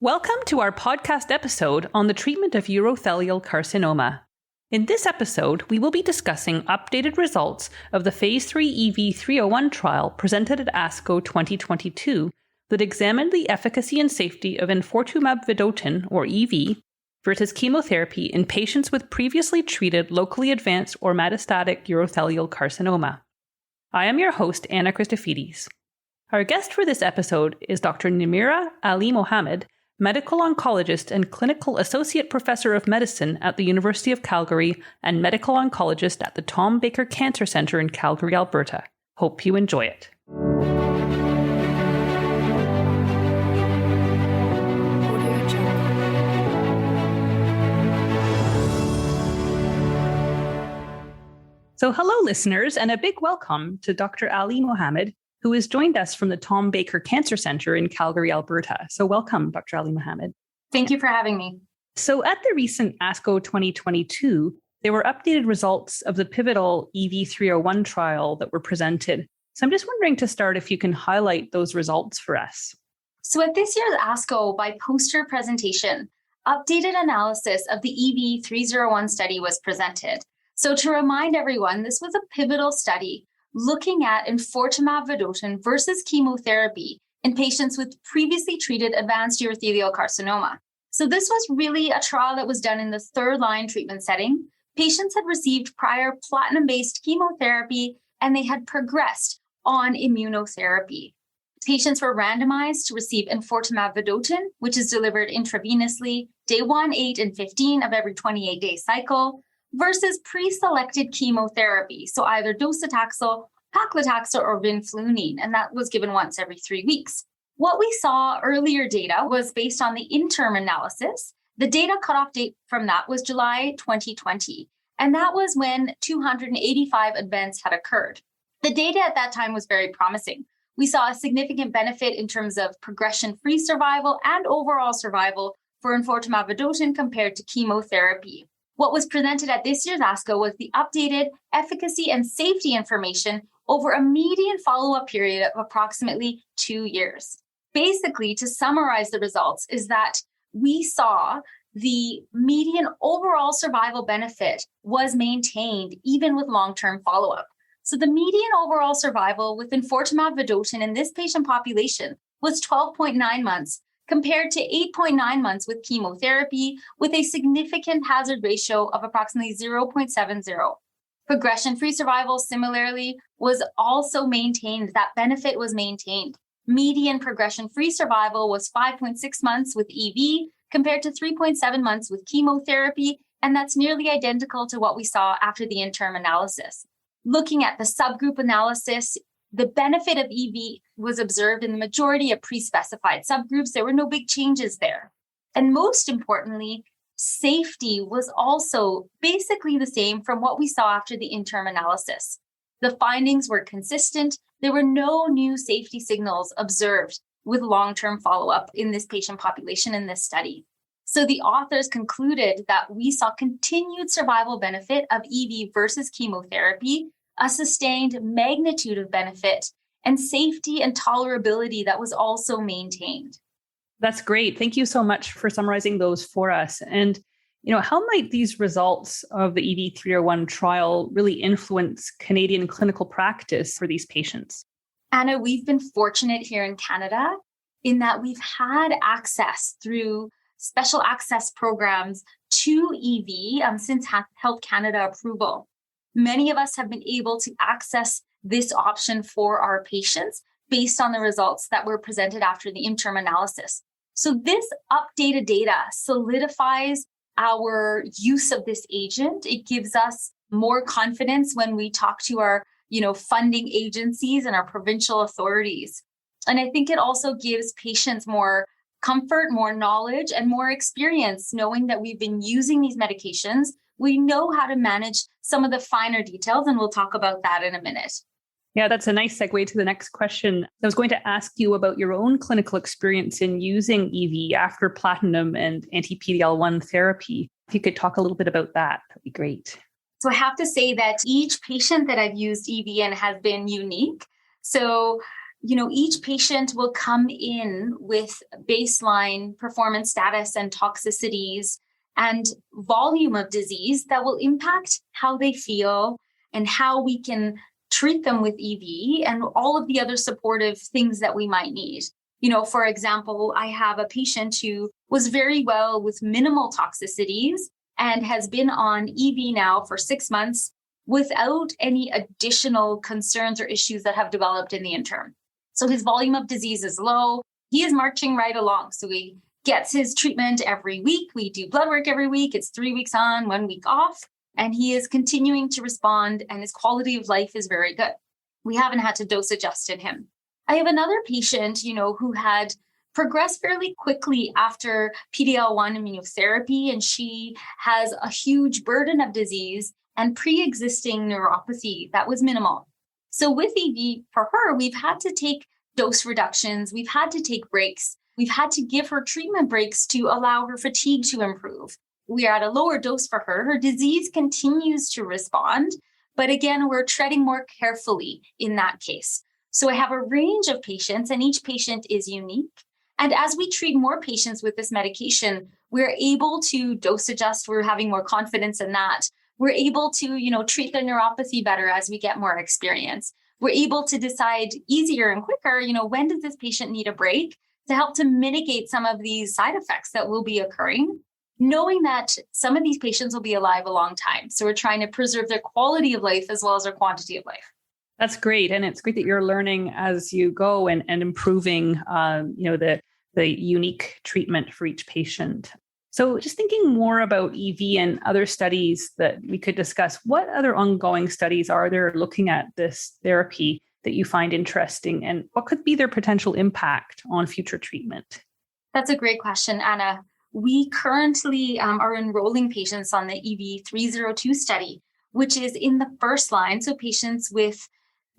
Welcome to our podcast episode on the treatment of urothelial carcinoma. In this episode, we will be discussing updated results of the Phase 3 EV-301 trial presented at ASCO 2022 that examined the efficacy and safety of Enfortumab Vedotin, or EV, versus chemotherapy in patients with previously treated locally advanced or metastatic urothelial carcinoma. I am your host, Anna Christofides. Our guest for this episode is Dr. Nimira Alimohamed, medical oncologist and clinical associate professor of medicine at the University of Calgary and medical oncologist at the Tom Baker Cancer Centre in Calgary, Alberta. Hope you enjoy it. So hello, listeners, and a big welcome to Dr. Alimohamed, who has joined us from the Tom Baker Cancer Centre in Calgary, Alberta. So welcome, Dr. Alimohamed. Thank you for having me. So at the recent ASCO 2022, there were updated results of the pivotal EV-301 trial that were presented. So I'm just wondering to start if you can highlight those results for us. So at this year's ASCO, by poster presentation, updated analysis of the EV-301 study was presented. So to remind everyone, this was a pivotal study looking at Enfortumab Vedotin versus chemotherapy in patients with previously treated advanced urothelial carcinoma. So this was really a trial that was done in the third-line treatment setting. Patients had received prior platinum-based chemotherapy, and they had progressed on immunotherapy. Patients were randomized to receive Enfortumab Vedotin, which is delivered intravenously day 1, 8, and 15 of every 28-day cycle, versus pre-selected chemotherapy, so either docetaxel, paclitaxel, or vinflunine, and that was given once every 3 weeks. What we saw earlier data was based on the interim analysis. The data cutoff date from that was July 2020, and that was when 285 events had occurred. The data at that time was very promising. We saw a significant benefit in terms of progression-free survival and overall survival for Enfortumab Vedotin compared to chemotherapy. What was presented at this year's ASCO was the updated efficacy and safety information over a median follow-up period of approximately 2 years. Basically, to summarize the results, is that we saw the median overall survival benefit was maintained even with long-term follow-up. So the median overall survival with Enfortumab Vedotin in this patient population was 12.9 months, compared to 8.9 months with chemotherapy, with a significant hazard ratio of approximately 0.70. Progression-free survival, similarly, was also maintained. That benefit was maintained. Median progression-free survival was 5.6 months with EV, compared to 3.7 months with chemotherapy, and that's nearly identical to what we saw after the interim analysis. Looking at the subgroup analysis, the benefit of EV was observed in the majority of pre-specified subgroups. There were no big changes there. And most importantly, safety was also basically the same from what we saw after the interim analysis. The findings were consistent. There were no new safety signals observed with long-term follow-up in this patient population in this study. So the authors concluded that we saw continued survival benefit of EV versus chemotherapy, a sustained magnitude of benefit, and safety and tolerability that was also maintained. That's great. Thank you so much for summarizing those for us. And, how might these results of the EV-301 trial really influence Canadian clinical practice for these patients? Anna, we've been fortunate here in Canada in that we've had access through special access programs to EV since Health Canada approval. Many of us have been able to access this option for our patients based on the results that were presented after the interim analysis. So this updated data solidifies our use of this agent. It gives us more confidence when we talk to our, funding agencies and our provincial authorities. And I think it also gives patients more comfort, more knowledge, and more experience knowing that we've been using these medications. We know how to manage some of the finer details, and we'll talk about that in a minute. Yeah, that's a nice segue to the next question. I was going to ask you about your own clinical experience in using EV after platinum and anti-PD-L1 therapy. If you could talk a little bit about that, that'd be great. So I have to say that each patient that I've used EV in has been unique. So Each patient will come in with baseline performance status and toxicities and volume of disease that will impact how they feel and how we can treat them with EV and all of the other supportive things that we might need. For example, I have a patient who was very well with minimal toxicities and has been on EV now for 6 months without any additional concerns or issues that have developed in the interim. So his volume of disease is low. He is marching right along. So he gets his treatment every week. We do blood work every week. It's 3 weeks on, 1 week off. And he is continuing to respond and his quality of life is very good. We haven't had to dose adjust in him. I have another patient, who had progressed fairly quickly after PD-L1 immunotherapy, and she has a huge burden of disease and pre-existing neuropathy that was minimal. So with EV for her, we've had to take dose reductions. We've had to take breaks. We've had to give her treatment breaks to allow her fatigue to improve. We are at a lower dose for her. Her disease continues to respond, but again, we're treading more carefully in that case. So I have a range of patients and each patient is unique. And as we treat more patients with this medication, we're able to dose adjust. We're having more confidence in that. We're able to, treat the neuropathy better as we get more experience. We're able to decide easier and quicker, when does this patient need a break to help to mitigate some of these side effects that will be occurring, knowing that some of these patients will be alive a long time. So we're trying to preserve their quality of life as well as their quantity of life. That's great. And it's great that you're learning as you go and improving, the unique treatment for each patient. So just thinking more about EV and other studies that we could discuss, what other ongoing studies are there looking at this therapy that you find interesting, and what could be their potential impact on future treatment? That's a great question, Anna. We currently are enrolling patients on the EV-302 study, which is in the first line. So patients with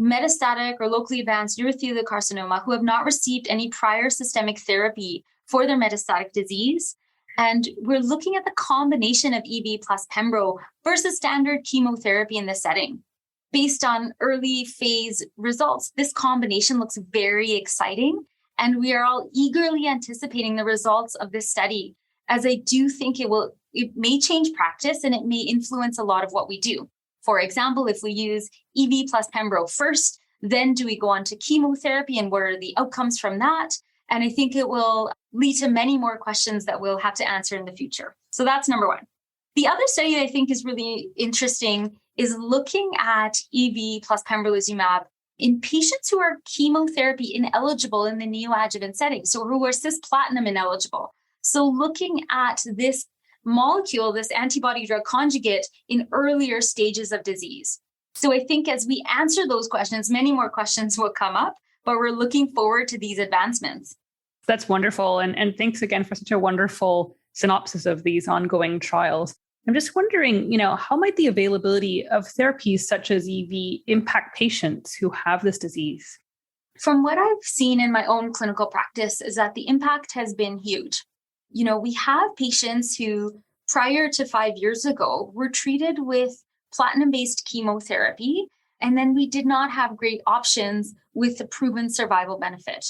metastatic or locally advanced urothelial carcinoma who have not received any prior systemic therapy for their metastatic disease. And we're looking at the combination of EV plus pembro versus standard chemotherapy in this setting. Based on early phase results, this combination looks very exciting. And we are all eagerly anticipating the results of this study, as I do think it may change practice and it may influence a lot of what we do. For example, if we use EV plus pembro first, then do we go on to chemotherapy and what are the outcomes from that? And I think it will lead to many more questions that we'll have to answer in the future. So that's number one. The other study that I think is really interesting is looking at EV plus pembrolizumab in patients who are chemotherapy ineligible in the neoadjuvant setting, so who are cisplatin ineligible. So looking at this molecule, this antibody drug conjugate in earlier stages of disease. So I think as we answer those questions, many more questions will come up, but we're looking forward to these advancements. That's wonderful. And thanks again for such a wonderful synopsis of these ongoing trials. I'm just wondering, how might the availability of therapies such as EV impact patients who have this disease? From what I've seen in my own clinical practice is that the impact has been huge. We have patients who prior to 5 years ago were treated with platinum-based chemotherapy, and then we did not have great options with the proven survival benefit.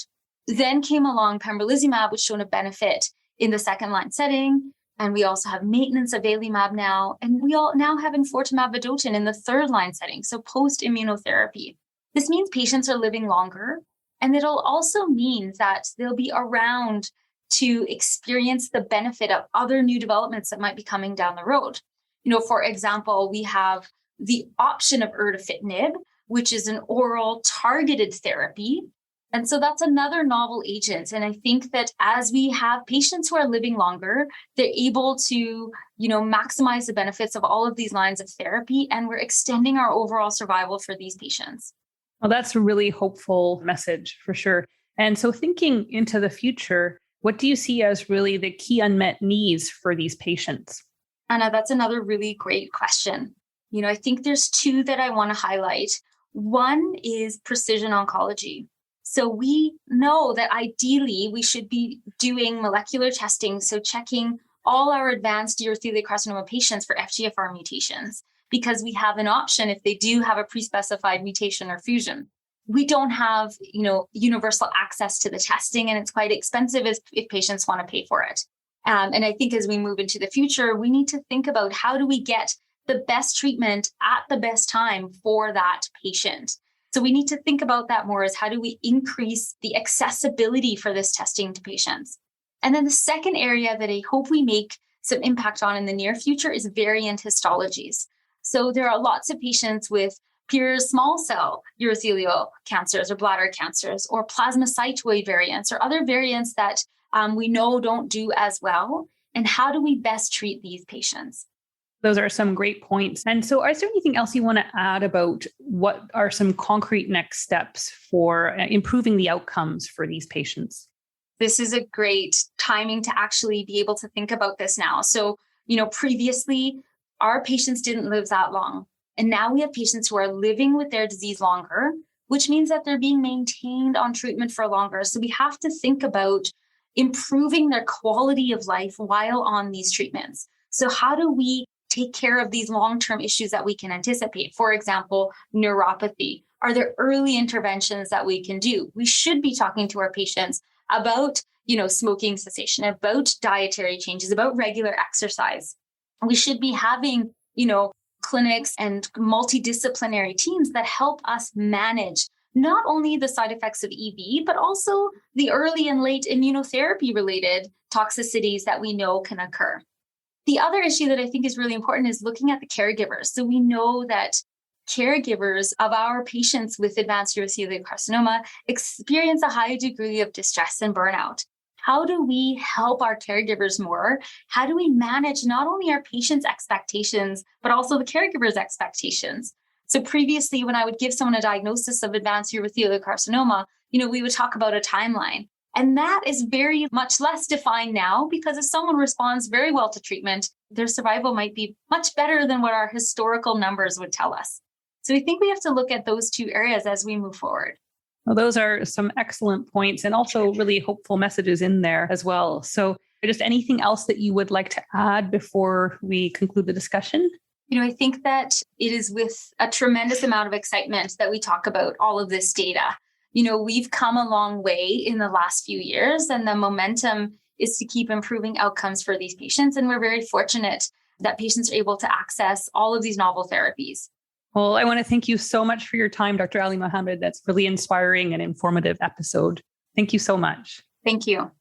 Then came along pembrolizumab, which showed a benefit in the second line setting. And we also have maintenance of avelumab now. And we all now have Enfortumab Vedotin in the third line setting, so post-immunotherapy. This means patients are living longer. And it'll also mean that they'll be around to experience the benefit of other new developments that might be coming down the road. For example, we have the option of erdafitinib, which is an oral targeted therapy. And so that's another novel agent. And I think that as we have patients who are living longer, they're able to, maximize the benefits of all of these lines of therapy. And we're extending our overall survival for these patients. Well, that's a really hopeful message for sure. And so thinking into the future, what do you see as really the key unmet needs for these patients? Anna, that's another really great question. I think there's two that I want to highlight. One is precision oncology. So we know that ideally we should be doing molecular testing, so checking all our advanced urothelial carcinoma patients for FGFR mutations, because we have an option if they do have a pre-specified mutation or fusion. we don't have, universal access to the testing, and it's quite expensive if patients want to pay for it. And I think as we move into the future, we need to think about how do we get the best treatment at the best time for that patient. So we need to think about that more as how do we increase the accessibility for this testing to patients. And then the second area that I hope we make some impact on in the near future is variant histologies. So there are lots of patients with pure small cell urothelial cancers or bladder cancers or plasmacytoid variants or other variants that we know don't do as well. And how do we best treat these patients? Those are some great points. And so is there anything else you want to add about what are some concrete next steps for improving the outcomes for these patients? This is a great timing to actually be able to think about this now. So, previously, our patients didn't live that long. And now we have patients who are living with their disease longer, which means that they're being maintained on treatment for longer. So we have to think about improving their quality of life while on these treatments. So how do we take care of these long-term issues that we can anticipate? For example, neuropathy. Are there early interventions that we can do? We should be talking to our patients about, smoking cessation, about dietary changes, about regular exercise. We should be having, clinics and multidisciplinary teams that help us manage not only the side effects of EV, but also the early and late immunotherapy related toxicities that we know can occur. The other issue that I think is really important is looking at the caregivers. So we know that caregivers of our patients with advanced urothelial carcinoma experience a high degree of distress and burnout. How do we help our caregivers more? How do we manage not only our patients' expectations, but also the caregivers' expectations? So previously, when I would give someone a diagnosis of advanced urothelial carcinoma, we would talk about a timeline. And that is very much less defined now because if someone responds very well to treatment, their survival might be much better than what our historical numbers would tell us. So I think we have to look at those two areas as we move forward. Well, those are some excellent points and also really hopeful messages in there as well. So just anything else that you would like to add before we conclude the discussion? I think that it is with a tremendous amount of excitement that we talk about all of this data. We've come a long way in the last few years, and the momentum is to keep improving outcomes for these patients. And we're very fortunate that patients are able to access all of these novel therapies. Well, I want to thank you so much for your time, Dr. Alimohamed. That's really inspiring and informative episode. Thank you so much. Thank you.